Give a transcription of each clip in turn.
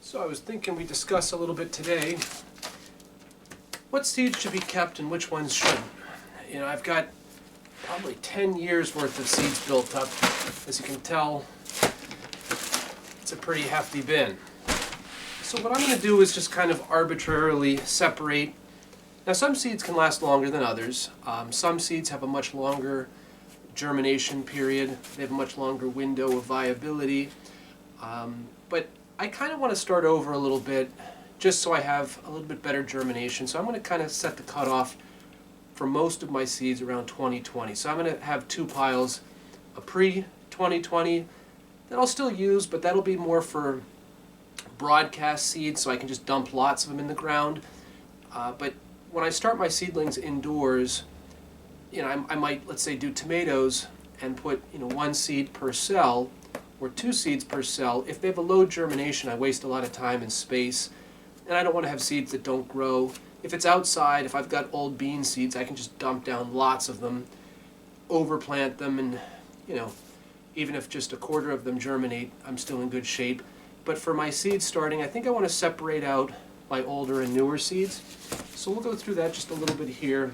So I was thinking we discuss a little bit today what seeds should be kept and which ones shouldn't. You know, I've got probably 10 years worth of seeds built up. As you can tell, it's a pretty hefty bin. So what I'm going to do is just kind of arbitrarily separate. Now some seeds can last longer than others. Some seeds have a much longer germination period. They have a much longer window of viability. But I kind of want to start over a little bit just so I have a little bit better germination. So I'm going to kind of set the cutoff for most of my seeds around 2020. So I'm going to have two piles, a pre-2020 that I'll still use, but that'll be more for broadcast seeds, so I can just dump lots of them in the ground. But when I start my seedlings indoors, you know, I might, let's say, do tomatoes and put, you know, one seed per cell or two seeds per cell. If they have a low germination, I waste a lot of time and space, and I don't want to have seeds that don't grow. If it's outside, if I've got old bean seeds, I can just dump down lots of them, overplant them, and, you know, even if just a quarter of them germinate, I'm still in good shape. But for my seeds starting, I think I want to separate out my older and newer seeds. So we'll go through that just a little bit here.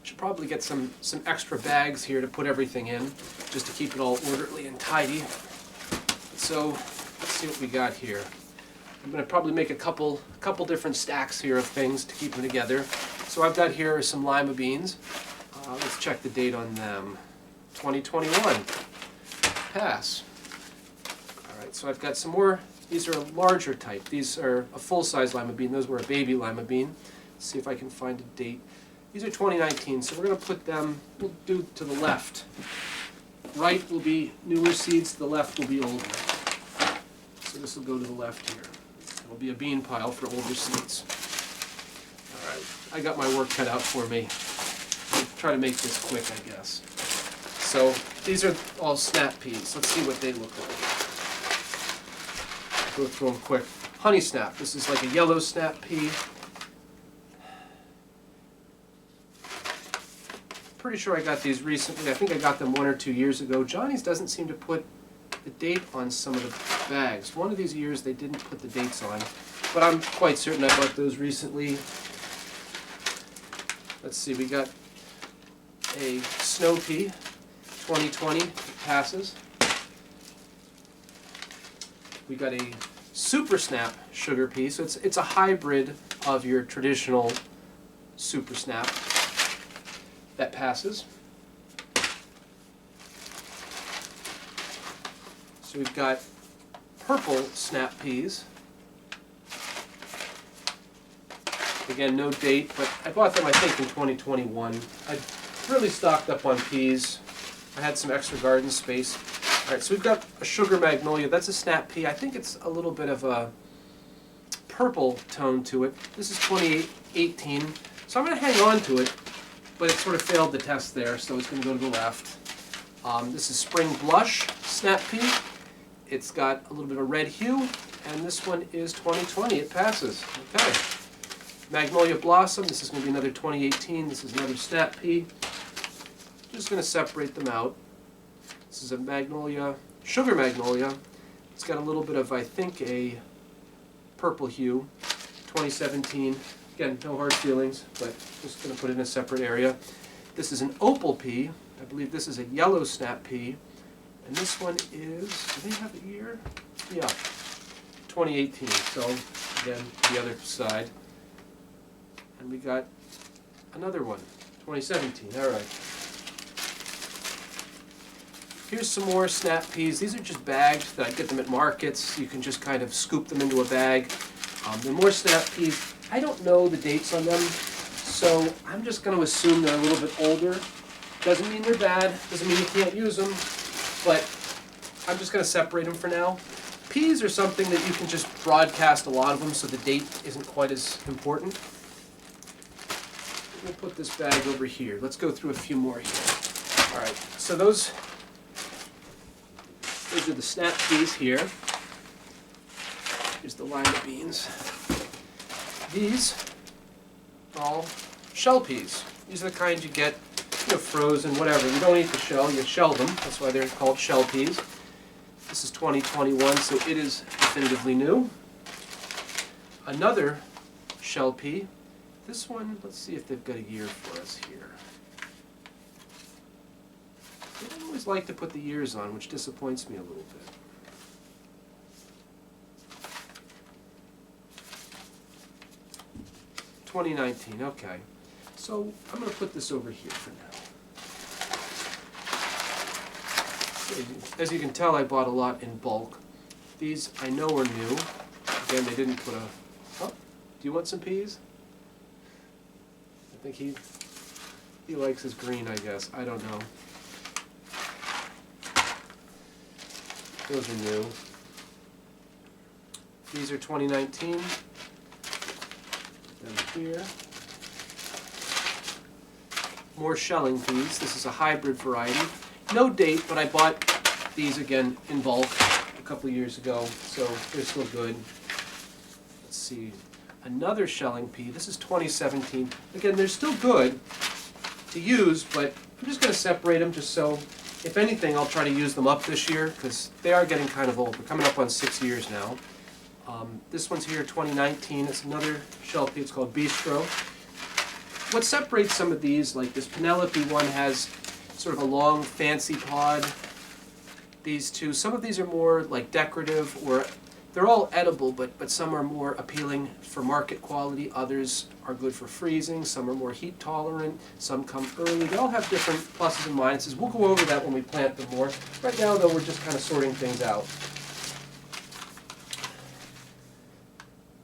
Should probably get some extra bags here to put everything in, just to keep it all orderly and tidy. So let's see what we got here. I'm going to probably make a couple different stacks here of things to keep them together. So I've got here some lima beans. Let's check the date on them. 2021. Pass. Alright, so I've got some more. These are a larger type. These are a full-size lima bean. Those were a baby lima bean. Let's see if I can find a date. These are 2019, so we're going to put them, we'll do to the left. Right will be newer seeds, to the left will be older. So this will go to the left here. It'll be a bean pile for older seeds. Alright, I got my work cut out for me. I'll try to make this quick, I guess. So these are all snap peas. Let's see what they look like. Go through them quick. Honey snap. This is like a yellow snap pea. Pretty sure I got these recently. I think I got them 1 or 2 years ago. Johnny's doesn't seem to put the date on some of the bags. One of these years they didn't put the dates on, but I'm quite certain I bought those recently. Let's see, we got a snow pea, 2020, it passes. We got a super snap sugar pea, so it's a hybrid of your traditional super snap. That passes. So we've got purple snap peas. Again, no date, but I bought them, I think, in 2021. I really stocked up on peas. I had some extra garden space. All right, so we've got a sugar magnolia. That's a snap pea. I think it's a little bit of a purple tone to it. This is 2018, so I'm going to hang on to it, but it sort of failed the test there, so it's going to go to the left. This is spring blush snap pea. It's got a little bit of a red hue, and this one is 2020. It passes. Okay. Magnolia blossom. This is going to be another 2018. This is another snap pea. Just going to separate them out. This is a magnolia, sugar magnolia. It's got a little bit of, I think, a purple hue. 2017. Again, no hard feelings, but just going to put it in a separate area. This is an opal pea. I believe this is a yellow snap pea. And this one is, do they have a year? Yeah, 2018. So, again, the other side. And we got another one, 2017. All right. Here's some more snap peas. These are just bagged that I get them at markets. You can just kind of scoop them into a bag. The more snap peas, I don't know the dates on them, so I'm just going to assume they're a little bit older. Doesn't mean they're bad, doesn't mean you can't use them, but I'm just going to separate them for now. Peas are something that you can just broadcast a lot of them, so the date isn't quite as important. We'll put this bag over here. Let's go through a few more here. All right, so those are the snap peas here. Here's the lima beans. These are all shell peas. These are the kind you get, you know, frozen, whatever. You don't eat the shell, you shell them. That's why they're called shell peas. This is 2021, so it is definitively new. Another shell pea. This one, let's see if they've got a year for us here. They don't always like to put the years on, which disappoints me a little bit. $2019, okay. So I'm going to put this over here for now. As you can tell, I bought a lot in bulk. These I know are new. Again, they didn't put a... Oh, do you want some peas? I think he likes his green, I guess. I don't know. Those are new. These are 2019. Put them here. More shelling peas. This is a hybrid variety. No date, but I bought these again in bulk a couple of years ago, so they're still good. Let's see. Another shelling pea. This is 2017. Again, they're still good to use, but I'm just going to separate them just so, if anything, I'll try to use them up this year because they are getting kind of old. We're coming up on 6 years now. This one's here, 2019. It's another shell pea. It's called Bistro. What separates some of these, like this Penelope one has sort of a long, fancy pod. These two, some of these are more like decorative, or they're all edible, but some are more appealing for market quality. Others are good for freezing. Some are more heat tolerant. Some come early. They all have different pluses and minuses. We'll go over that when we plant them more. Right now, though, we're just kind of sorting things out.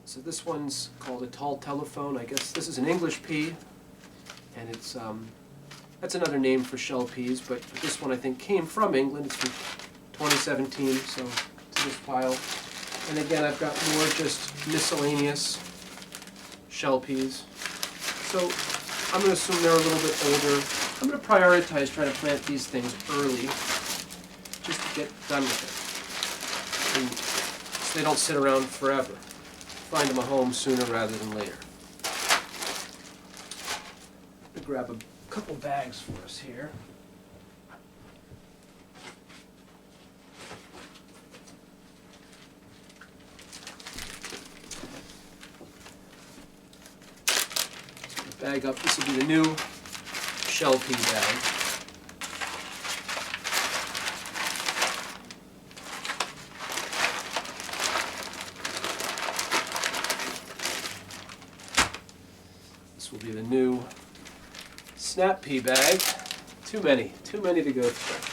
So this one's called a tall telephone. I guess this is an English pea, and it's that's another name for shell peas, but this one I think came from England. It's from 2017, so to this pile. And again, I've got more just miscellaneous shell peas. So I'm going to assume they're a little bit older. I'm going to prioritize trying to plant these things early, just to get done with it, and so they don't sit around forever. Find them a home sooner rather than later. I'm going to grab a couple bags for us here. Bag up. This will be the new shell pea bag. This will be the new snap pea bag. Too many to go through.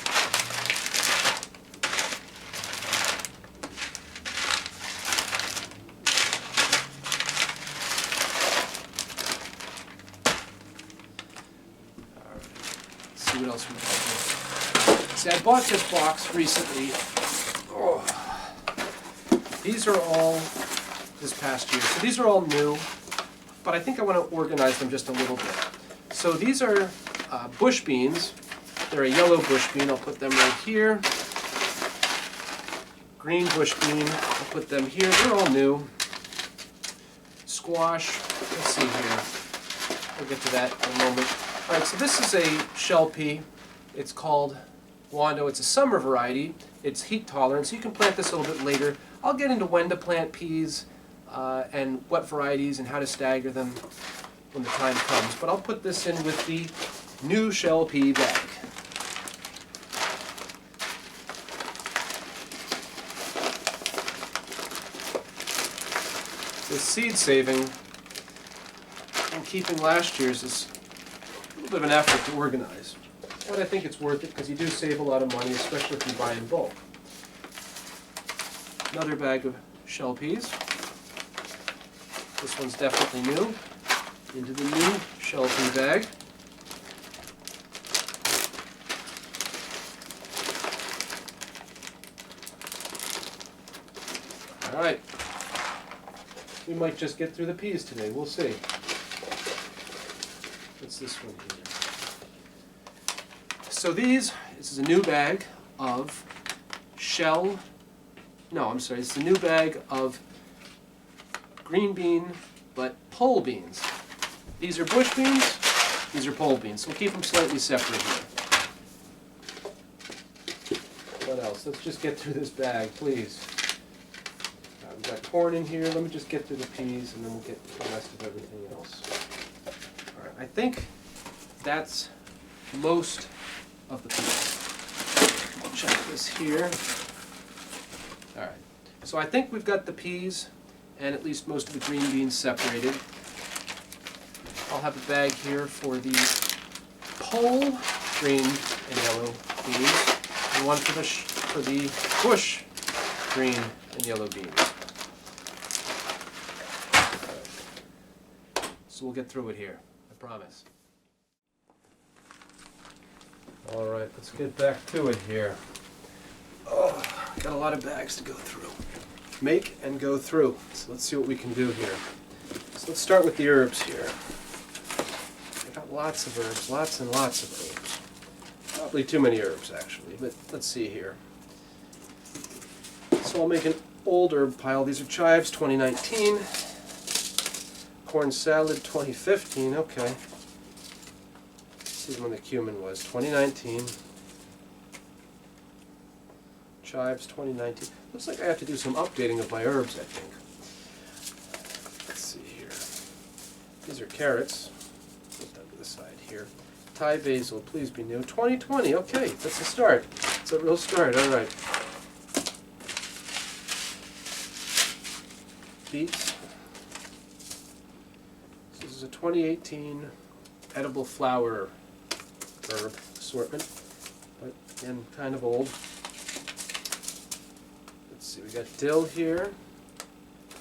What else we got here? See, I bought this box recently. Oh. These are all this past year. So these are all new, but I think I want to organize them just a little bit. So these are bush beans. They're a yellow bush bean. I'll put them right here. Green bush bean. I'll put them here. They're all new. Squash. Let's see here. We'll get to that in a moment. All right, so this is a shell pea. It's called Wando. It's a summer variety. It's heat tolerant, so you can plant this a little bit later. I'll get into when to plant peas and what varieties and how to stagger them when the time comes. But I'll put this in with the new shell pea bag. The seed saving and keeping last year's is a little bit of an effort to organize. But I think it's worth it because you do save a lot of money, especially if you buy in bulk. Another bag of shell peas. This one's definitely new. Into the new shell pea bag. All right. We might just get through the peas today. We'll see. What's this one here? So this is a new bag of this is a new bag of green bean, but pole beans. These are bush beans, these are pole beans. So we'll keep them slightly separate here. What else? else. Let's just get through this bag, please. We've got corn in here. Let me just get through the peas, and then we'll get the rest of everything else. All right, I think that's most of the peas. I'll check this here. All right, so I think we've got the peas and at least most of the green beans separated. I'll have a bag here for the pole green and yellow beans, and one for the bush green and yellow beans. So we'll get through it here, I promise. All right, let's get back to it here. Oh, got a lot of bags to go through. Make and go through. So let's see what we can do here. So let's start with the herbs here. I got lots of herbs, lots and lots of herbs. Probably too many herbs actually, but let's see here. So I'll make an old herb pile. These are chives 2019. Corn salad 2015, okay. Let's see when the cumin was. 2019. Chives 2019. Looks like I have to do some updating of my herbs, I think. Let's see here. These are carrots. Put them to the side here. Thai basil, please be new. 2020, okay, that's a start. It's a real start, all right. Beets. This is a 2018 edible flower herb assortment, but again, kind of old. Let's see, we got dill here,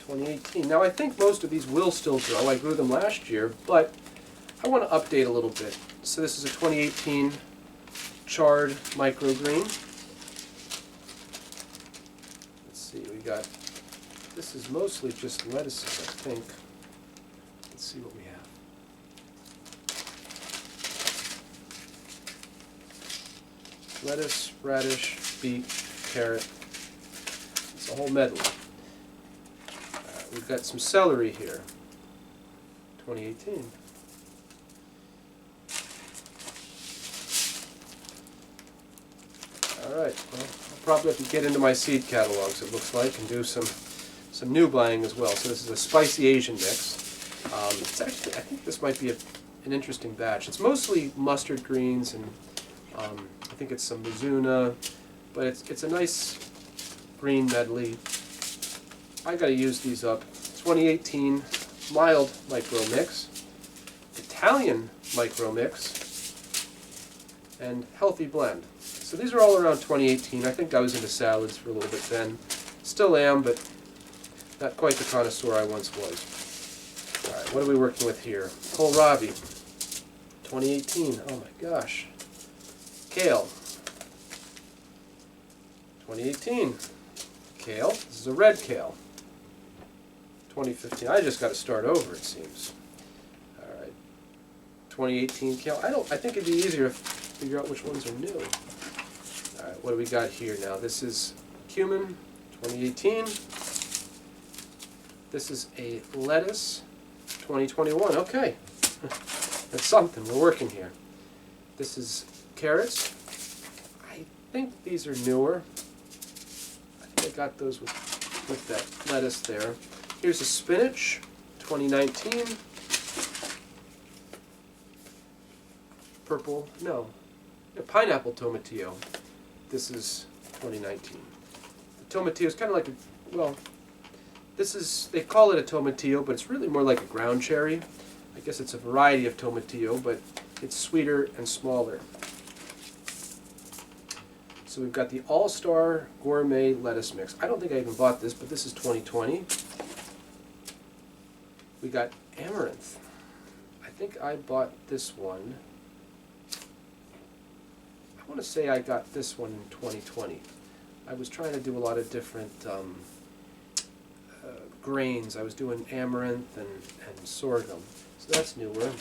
2018. Now I think most of these will still grow. I grew them last year, but I want to update a little bit. So this is a 2018 chard microgreen. Let's see, we got, this is mostly just lettuces, I think. Let's see what we have. Lettuce, radish, beet, carrot. It's a whole medley. We've got some celery here. 2018. All right. Well, I'll probably have to get into my seed catalogs, it looks like, and do some new buying as well. So this is a spicy Asian mix. It's actually, I think this might be an interesting batch. It's mostly mustard greens and I think it's some Mizuna, but it's a nice green medley. I got to use these up. 2018 mild micro mix, Italian micro mix, and healthy blend. So these are all around 2018. I think I was into salads for a little bit then. Still am, but not quite the connoisseur I once was. All right, what are we working with here? Kohlrabi, 2018. Oh my gosh. Kale, 2018. Kale, this is a red kale. 2015. I just got to start over, it seems. All right. 2018 kale. I think it'd be easier to figure out which ones are new. All right, what do we got here now? This is cumin, 2018. This is a lettuce, 2021. Okay. That's something. We're working here. This is carrots. I think these are newer. I think I got those with that lettuce there. Here's a spinach, 2019. Purple, no, a pineapple tomatillo. This is 2019. The tomatillo is kind of like a, well, this is, they call it a tomatillo, but it's really more like a ground cherry. I guess it's a variety of tomatillo, but it's sweeter and smaller. So we've got the All-Star Gourmet Lettuce Mix. I don't think I even bought this, but this is 2020. We got Amaranth. I think I bought this one. I want to say I got this one in 2020. I was trying to do a lot of different grains. I was doing amaranth and sorghum. So that's newer.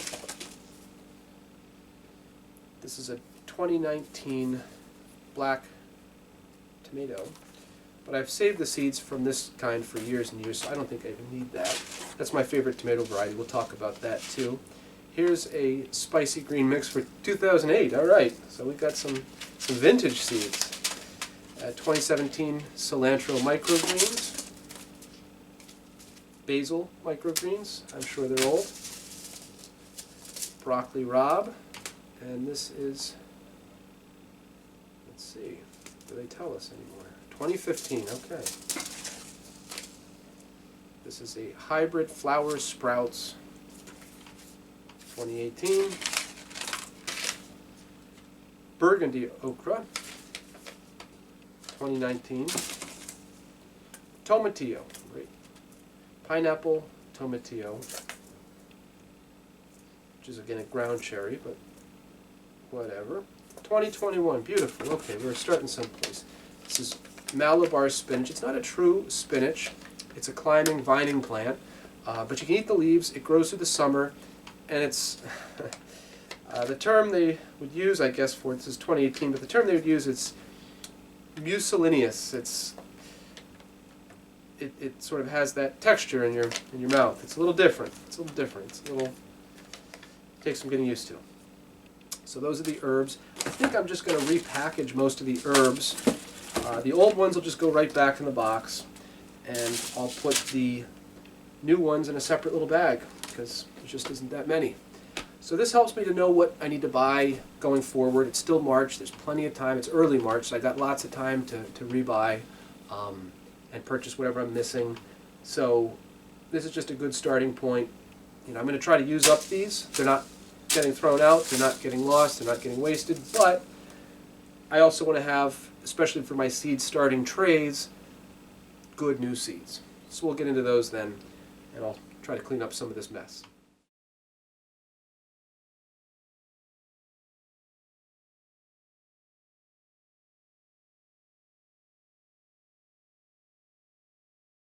This is a 2019 black tomato. But I've saved the seeds from this kind for years and years, so I don't think I even need that. That's my favorite tomato variety. We'll talk about that too. Here's a spicy green mix for 2008. All right, so we've got some vintage seeds. 2017 cilantro microgreens, basil microgreens, I'm sure they're old, broccoli rabe, and this is, let's see, do they tell us anymore? 2015, okay. This is a hybrid flower sprouts, 2018. Burgundy okra, 2019. Tomatillo, right? Pineapple tomatillo, which is again a ground cherry, but whatever. 2021, beautiful. Okay, we're starting someplace. This is Malabar spinach. It's not a true spinach. It's a climbing, vining plant, but you can eat the leaves. It grows through the summer, and it's the term they would use, I guess, for this is 2018, but the term they would use is mucilaginous. It sort of has that texture in your mouth. It's a little different. It's a little different. It's a little takes some getting used to. So those are the herbs. I think I'm just going to repackage most of the herbs. The old ones will just go right back in the box, and I'll put the new ones in a separate little bag because there just isn't that many. So this helps me to know what I need to buy going forward. It's still March. There's plenty of time. It's early March, so I got lots of time to rebuy and purchase whatever I'm missing. So this is just a good starting point. You know, I'm going to try to use up these. They're not getting thrown out. They're not getting lost. They're not getting wasted. But I also want to have, especially for my seed starting trays, good new seeds. So we'll get into those then, and I'll try to clean up some of this mess.